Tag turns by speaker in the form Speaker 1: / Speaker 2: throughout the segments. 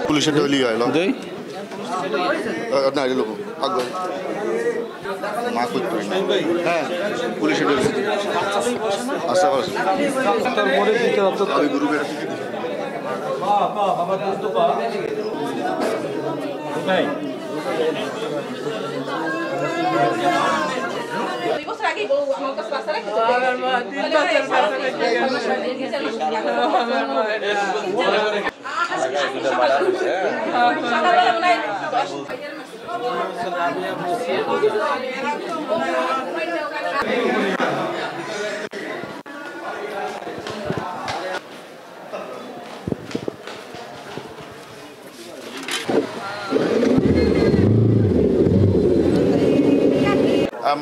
Speaker 1: পুলিশের ডলি আইলো না এলো আগবে মা কই তুই হ্যাঁ পুলিশের ডলি আশা কর তার পরে দিতে হতো আমি গ্রুপের বাবা বাবা তো পা ভাই
Speaker 2: দুই বছর আগে বউ আমার কাছে বাসা রাখতে
Speaker 3: আমার মা 3 বছর বাসা রাখতে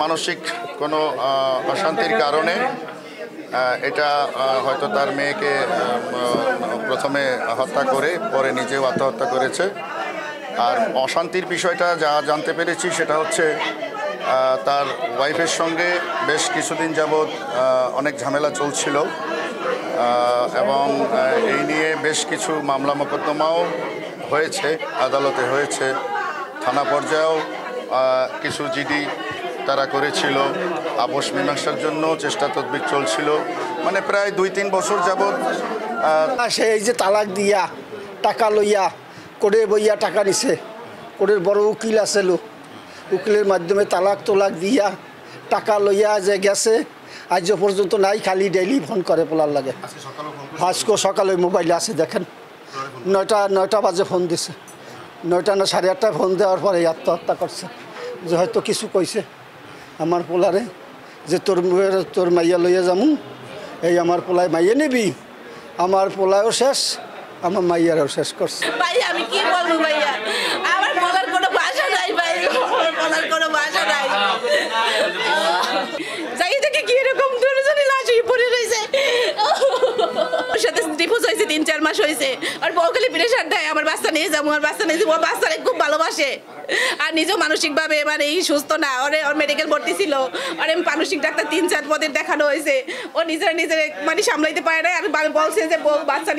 Speaker 1: মানসিক কোনো অশান্তির কারণে এটা হয়তো তার মেয়েকে প্রথমে হত্যা করে পরে নিজেও আত্মহত্যা করেছে। আর অশান্তির বিষয়টা যা জানতে পেরেছি সেটা হচ্ছে তার ওয়াইফের সঙ্গে বেশ কিছুদিন যাবৎ অনেক ঝামেলা চলছিল এবং এই নিয়ে বেশ কিছু মামলা মোকদ্দমাও হয়েছে, আদালতে হয়েছে, থানা পর্যায়েও কিছু জিডি তারা করেছিল, আপোষ মীমাংসার জন্য চেষ্টা তদবির চলছিল, মানে প্রায় 2-3 বছর যাবৎ।
Speaker 4: সে এই যে তালাক দিয়া টাকা লইয়া কোর্টে বইয়া টাকা নিছে, কোর্টের বড় উকিল আছে, উকিলের মাধ্যমে তালাক তোলাক দিয়া টাকা লইয়া যে গেছে আজও পর্যন্ত নাই, খালি ডেইলি ফোন করে পোলার লাগে। আজকে সকালে মোবাইলে আছে দেখেন, 9টা বাজে ফোন দিছে, 9টা না 8:30টায় ফোন দেওয়ার পরে আত্মহত্যা করছে। যে হয়তো কিছু কইছে আমার পোলারে যে তোর মাইয়া লইয়া যামু, এই আমার পোলায় মাইয়া নিবি, আমার পোলায়ও শেষ, আমার মাইয়ারও শেষ করছে।
Speaker 2: ভাই আমি কি বলবো ভাইয়া, আমার বলার কোনো ভাষা নাই ভাই, আমার বলার কোনো ভাষা নাই। যাই দেখে কি এরকম দুজনে লাশি পড়ে রয়েছে, ওর সাথে ডিভোর্স হয়েছে 3-4 মাস হয়েছে। আর বউখালি প্রেশার দেয় আমার বাচ্চা নিয়ে যাবো, আমার বাচ্চা নিয়ে যাবো, বাচ্চারে খুব ভালোবাসে আর নিজেও মানসিকভাবে মানে এই সুস্থ না। ওর মেডিকেল ভর্তি ছিল, আর মানসিক ডাক্তার 3-4 পদের দেখানো হয়েছে, ও নিজের মানে সামলাইতে পারে না। আর বলছে যে বউ বাচ্চা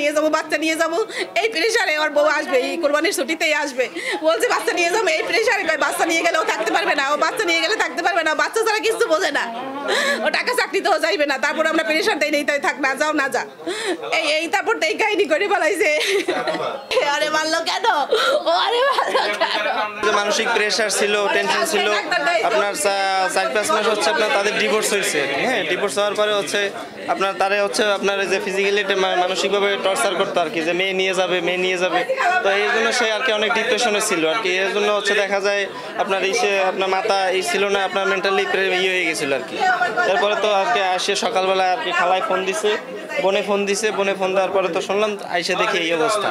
Speaker 2: নিয়ে যাবো, এই প্রেশারে ওর বউ আসবে, এই কোরবানির ছুটিতেই আসবে, বলছে বাচ্চা নিয়ে যাবো, এই প্রেশারে বাচ্চা নিয়ে গেলে ও থাকতে পারবে না, ও বাচ্চা নিয়ে গেলে থাকতে পারবে না, বাচ্চা ছাড়া কিছু বোঝে না, ও টাকা চাকরিতেও যাইবে না। তারপর আমরা প্রেশার দেই নেই, তাই থাক না যাও না যা, এই তারপর এই কাহিনী করে বলাইছে। আরে মারলো কেন, ও আরে মারলো কেন?
Speaker 5: মানসিক প্রেশার ছিল, টেনশন ছিল। আপনার 4-5 মাস হচ্ছে আপনার তাদের ডিভোর্স হয়েছে। হ্যাঁ, ডিভোর্স হওয়ার পরে হচ্ছে আপনার তারে হচ্ছে আপনার যে ফিজিক্যালি মানসিকভাবে টর্চার করতো আর কি, যে মেয়ে নিয়ে যাবে। তো এই জন্য সে আর কি অনেক ডিপ্রেশনে ছিল আর কি। এর জন্য হচ্ছে দেখা যায় আপনার আপনার মাথা ছিল না, আপনার মেন্টালি হয়ে গেছিলো আর কি। এরপরে তো আর কি আসে সকালবেলা আর কি খালায় ফোন দিছে, বোনে ফোন দেওয়ার পরে তো শুনলাম, আইসে দেখি এই অবস্থা।